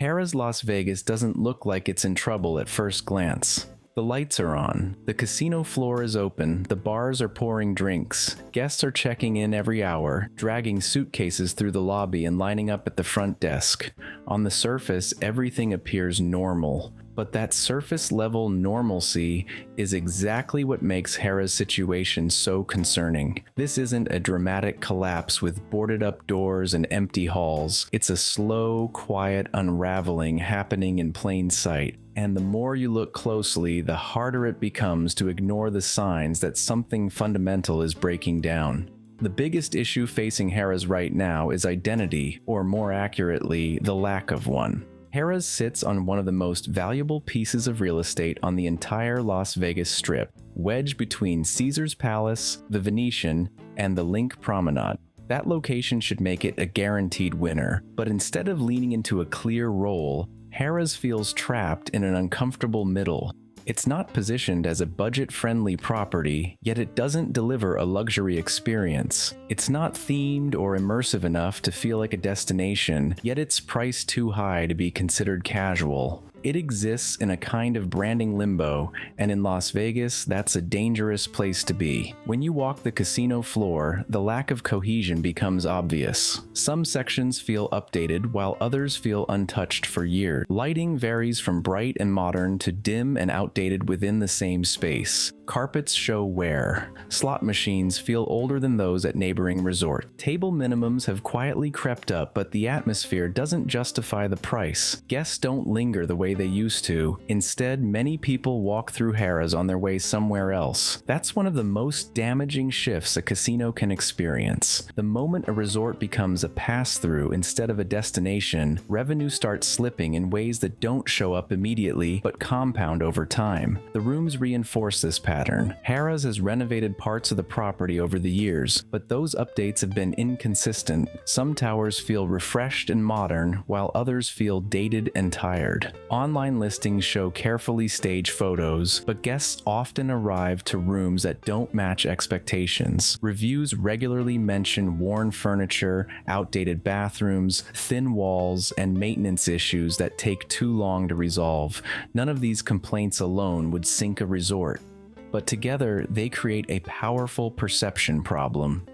Harrah's Las Vegas doesn't look like it's in trouble at first glance. The lights are on, the casino floor is open, the bars are pouring drinks, guests are checking in every hour, dragging suitcases through the lobby and lining up at the front desk. On the surface, everything appears normal. But that surface-level normalcy is exactly what makes Harrah's situation so concerning. This isn't a dramatic collapse with boarded-up doors and empty halls. It's a slow, quiet unraveling happening in plain sight. And the more you look closely, the harder it becomes to ignore the signs that something fundamental is breaking down. The biggest issue facing Harrah's right now is identity, or more accurately, the lack of one. Harrah's sits on one of the most valuable pieces of real estate on the entire Las Vegas Strip, wedged between Caesar's Palace, the Venetian, and the Link Promenade. That location should make it a guaranteed winner, but instead of leaning into a clear role, Harrah's feels trapped in an uncomfortable middle. It's not positioned as a budget-friendly property, yet it doesn't deliver a luxury experience. It's not themed or immersive enough to feel like a destination, yet it's priced too high to be considered casual. It exists in a kind of branding limbo, and in Las Vegas, that's a dangerous place to be. When you walk the casino floor, the lack of cohesion becomes obvious. Some sections feel updated, while others feel untouched for years. Lighting varies from bright and modern to dim and outdated within the same space. Carpets show wear. Slot machines feel older than those at neighboring resorts. Table minimums have quietly crept up, but the atmosphere doesn't justify the price. Guests don't linger the way they used to. Instead, many people walk through Harrah's on their way somewhere else. That's one of the most damaging shifts a casino can experience. The moment a resort becomes a pass-through instead of a destination, revenue starts slipping in ways that don't show up immediately but compound over time. The rooms reinforce this pattern. Harrah's has renovated parts of the property over the years, but those updates have been inconsistent. Some towers feel refreshed and modern, while others feel dated and tired. Online listings show carefully staged photos, but guests often arrive to rooms that don't match expectations. Reviews regularly mention worn furniture, outdated bathrooms, thin walls, and maintenance issues that take too long to resolve. None of these complaints alone would sink a resort, but together they create a powerful perception problem.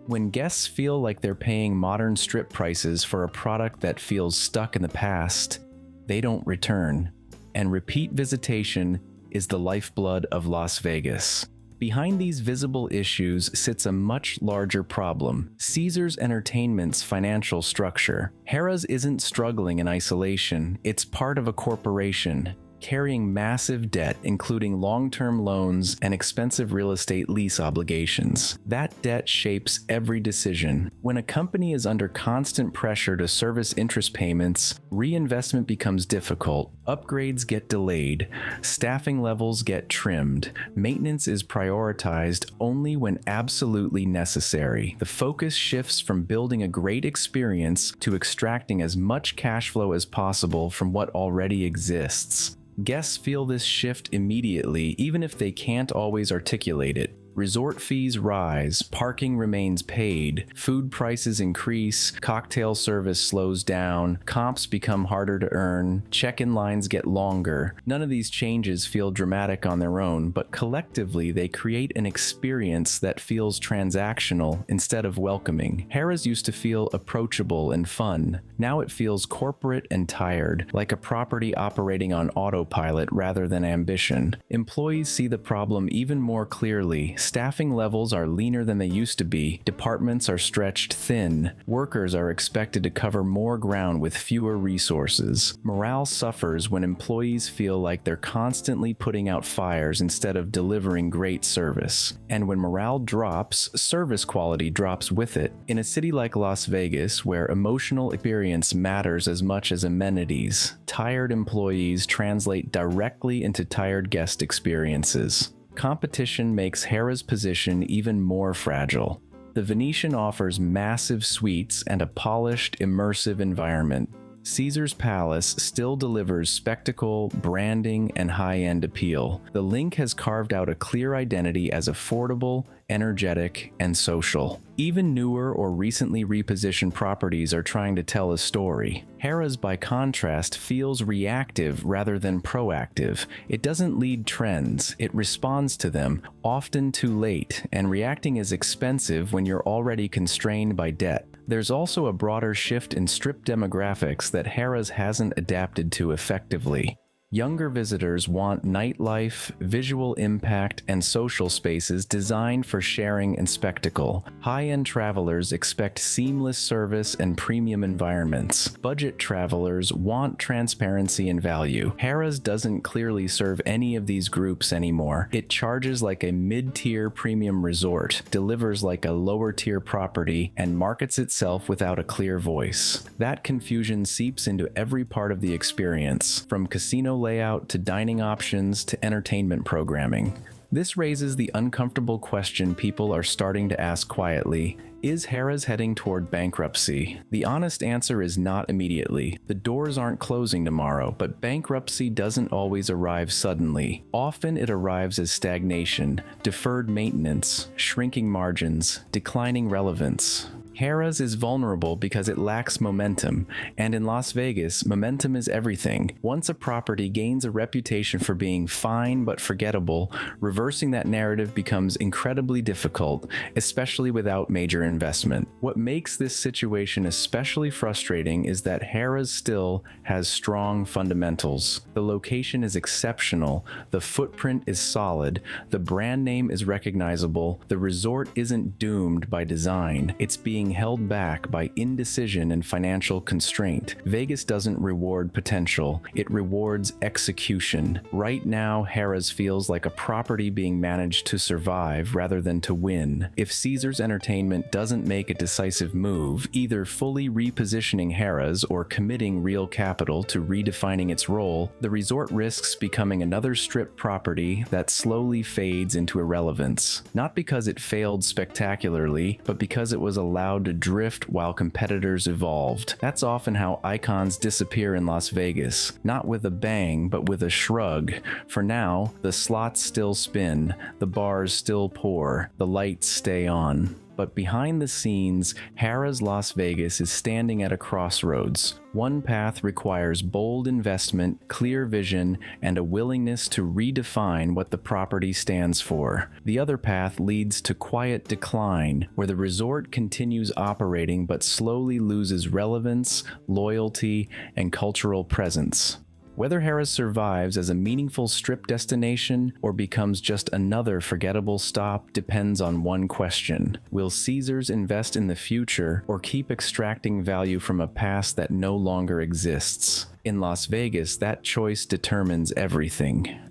When guests feel like they're paying modern strip prices for a product that feels stuck in the past, they don't return. And repeat visitation is the lifeblood of Las Vegas. Behind these visible issues sits a much larger problem: Caesars Entertainment's financial structure. Harrah's isn't struggling in isolation, it's part of a corporation, carrying massive debt, including long-term loans and expensive real estate lease obligations. That debt shapes every decision. When a company is under constant pressure to service interest payments, reinvestment becomes difficult, upgrades get delayed, staffing levels get trimmed, maintenance is prioritized only when absolutely necessary. The focus shifts from building a great experience to extracting as much cash flow as possible from what already exists. Guests feel this shift immediately, even if they can't always articulate it. Resort fees rise, parking remains paid, food prices increase, cocktail service slows down, comps become harder to earn, check-in lines get longer. None of these changes feel dramatic on their own, but collectively they create an experience that feels transactional instead of welcoming. Harrah's used to feel approachable and fun. Now it feels corporate and tired, like a property operating on autopilot rather than ambition. Employees see the problem even more clearly. Staffing levels are leaner than they used to be, departments are stretched thin, workers are expected to cover more ground with fewer resources. Morale suffers when employees feel like they're constantly putting out fires instead of delivering great service. And when morale drops, service quality drops with it. In a city like Las Vegas, where emotional experience matters as much as amenities, tired employees translate directly into tired guest experiences. Competition makes Harrah's position even more fragile. The Venetian offers massive suites and a polished, immersive environment. Caesar's Palace still delivers spectacle, branding, and high-end appeal. The Link has carved out a clear identity as affordable, energetic, and social. Even newer or recently repositioned properties are trying to tell a story. Harrah's, by contrast, feels reactive rather than proactive. It doesn't lead trends, it responds to them, often too late, and reacting is expensive when you're already constrained by debt. There's also a broader shift in Strip demographics that Harrah's hasn't adapted to effectively. Younger visitors want nightlife, visual impact, and social spaces designed for sharing and spectacle. High-end travelers expect seamless service and premium environments. Budget travelers want transparency and value. Harrah's doesn't clearly serve any of these groups anymore. It charges like a mid-tier premium resort, delivers like a lower-tier property, and markets itself without a clear voice. That confusion seeps into every part of the experience, from casino layout to dining options to entertainment programming. This raises the uncomfortable question people are starting to ask quietly: is Harrah's heading toward bankruptcy? The honest answer is not immediately. The doors aren't closing tomorrow, but bankruptcy doesn't always arrive suddenly. Often it arrives as stagnation, deferred maintenance, shrinking margins, declining relevance. Harrah's is vulnerable because it lacks momentum, and in Las Vegas, momentum is everything. Once a property gains a reputation for being fine but forgettable, reversing that narrative becomes incredibly difficult, especially without major investment. What makes this situation especially frustrating is that Harrah's still has strong fundamentals. The location is exceptional, the footprint is solid, the brand name is recognizable, the resort isn't doomed by design, it's being held back by indecision and financial constraint. Vegas doesn't reward potential, it rewards execution. Right now, Harrah's feels like a property being managed to survive rather than to win. If Caesars Entertainment doesn't make a decisive move, either fully repositioning Harrah's or committing real capital to redefining its role, the resort risks becoming another Strip property that slowly fades into irrelevance. Not because it failed spectacularly, but because it was allowed to drift while competitors evolved. That's often how icons disappear in Las Vegas, not with a bang, but with a shrug. For now, the slots still spin, the bars still pour, the lights stay on. But behind the scenes, Harrah's Las Vegas is standing at a crossroads. One path requires bold investment, clear vision, and a willingness to redefine what the property stands for. The other path leads to quiet decline, where the resort continues operating but slowly loses relevance, loyalty, and cultural presence. Whether Harrah's survives as a meaningful Strip destination or becomes just another forgettable stop depends on one question: will Caesars invest in the future or keep extracting value from a past that no longer exists? In Las Vegas, that choice determines everything.